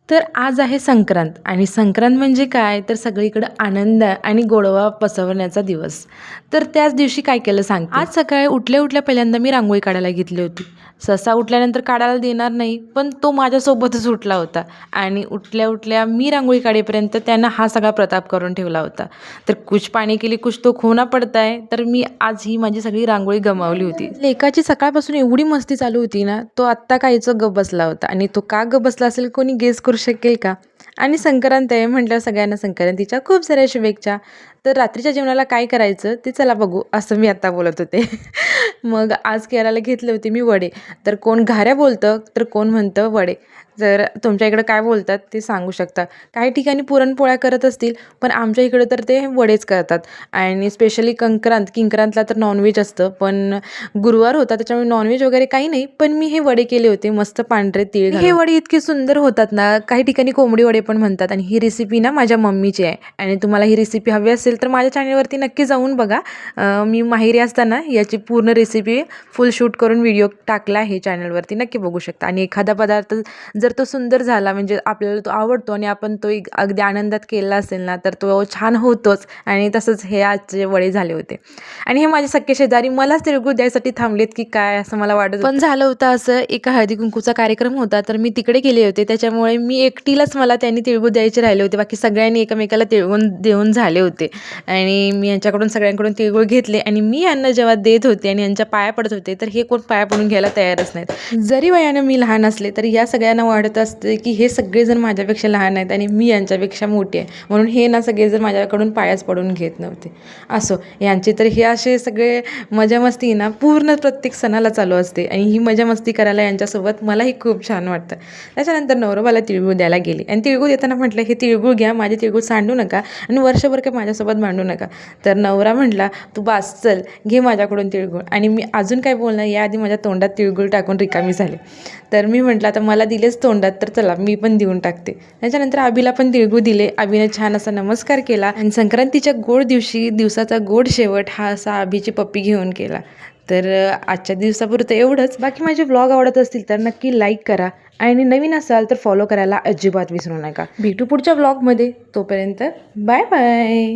तर आज आहे संक्रांत आणि संक्रांत म्हणजे काय तर सगळीकडे आनंद आणि गोडवा पसरवण्याचा दिवस. तर त्याच दिवशी काय केलं सांगते. आज सकाळी उठल्या उठल्या पहिल्यांदा मी रांगोळी काढायला घेतली होती. सहसा उठल्यानंतर काढायला देणार नाही, पण तो माझ्यासोबतच उठला होता आणि उठल्या उठल्या मी रांगोळी काढेपर्यंत त्यानं हा सगळा प्रताप करून ठेवला होता. तर कुछ पाने के लिए कुछ तो खोना पडता है. तर मी आज ही माझी सगळी रांगोळी गमावली होती. लेकाची सकाळपासून एवढी मस्ती चालू होती ना, तो आत्ता काहीचं गप बसला होता आणि तो का गप बसला असेल कोणी गेस करू शकेल का? आणि संक्रांत आहे म्हटल्यावर सगळ्यांना संक्रांतीच्या खूप साऱ्या शुभेच्छा. तर रात्रीच्या जेवणाला काय करायचं ते चला बघू, असं मी आता बोलत होते. मग आज करायला घेतले होते मी वडे. तर कोण घाऱ्या बोलतं, तर कोण म्हणतं वडे. तर तुमच्या इकडं काय बोलतात ते सांगू शकता. काही ठिकाणी पुरणपोळ्या करत असतील, पण आमच्या इकडं तर ते वडेच करतात. आणि स्पेशली किंक्रांतला तर नॉनव्हेज असतं, पण गुरुवार होता त्याच्यामुळे नॉनव्हेज वगैरे काही नाही. पण मी हे वडे केले होते मस्त पांढरे तीळ घालून. हे वडे इतके सुंदर होतात ना, काही ठिकाणी कोंबडी वडे पण म्हणतात. आणि ही रेसिपी ना माझ्या मम्मीची आहे. आणि तुम्हाला ही रेसिपी हवी असेल तर माझ्या चॅनलवरती नक्की जाऊन बघा. मी माहेरी असताना याची पूर्ण रेसिपी फुल शूट करून व्हिडिओ टाकला आहे चॅनलवरती, नक्की बघू शकता. आणि एखादा पदार्थ जर तो सुंदर झाला म्हणजे आपल्याला तो आवडतो आणि आपण तो अगदी आनंदात केला असेल ना, तर तो छान होतोच. आणि तसंच हे आजचे वडे झाले होते. आणि हे माझे सख्खे शेजारी मलाच तिळगुळ द्यायसाठी थांबलेत की काय असं मला वाटत. पण झालं होतं असं, एका हळदी कुंकूचा कार्यक्रम होता तर मी तिकडे गेले होते, त्याच्यामुळे मी एकटीलाच मला त्यांनी तिळगुळ द्यायचे राहिले होते. बाकी सगळ्यांनी एकमेकाला तिळगुळ देऊन झाले होते. आणि मी यांच्याकडून सगळ्यांकडून तिळगुळ घेतले आणि मी यांना जेव्हा देत होते आणि यांच्या पाया पडत होते, तर हे कोण पाया पडून घ्यायला तयारच नाहीत. जरी वयानं मी लहान असले तरी या सगळ्यांना वाटत असते की हे सगळेजण माझ्यापेक्षा लहान आहेत आणि मी यांच्यापेक्षा मोठी आहे, म्हणून हे ना सगळेजण माझ्याकडून पायाच पडून घेत नव्हते. असो, यांचे तर हे असे सगळे मजा मस्ती ना पूर्ण प्रत्येक सणाला चालू असते. आणि ही मजा मस्ती करायला यांच्यासोबत मलाही खूप छान वाटतं. त्याच्यानंतर नवरोबाला तिळगुळ द्यायला गेले आणि तिळगुळ देताना म्हटलं, हे तिळगुळ घ्या, माझे तिळगुळ सांडू नका आणि वर्षभर काय माझ्यासोबत मांडू नका. तर नवरा म्हटला, तू बास चल घे माझ्याकडून तिळगुळ. आणि मी अजून काय बोलणार याआधी माझ्या तोंडात तिळगुळ टाकून रिकामी झाले. तर मी म्हटलं आता मला दिलेच तोंडात तर चला मी पण देऊन टाकते. त्याच्यानंतर आबीला पण तिळगुळ दिले. आबीने छान असा नमस्कार केला आणि संक्रांतीच्या गोड दिवसाचा गोड शेवट हा असा आबीची पप्पी घेऊन केला. तर आजच्या दिवसापुरतं एवढंच. बाकी माझे व्लॉग आवडत असतील तर नक्की लाईक करा आणि नवीन असाल तर फॉलो करायला अजिबात विसरू नका. भेटू पुढच्या व्लॉगमध्ये. तोपर्यंत बाय बाय.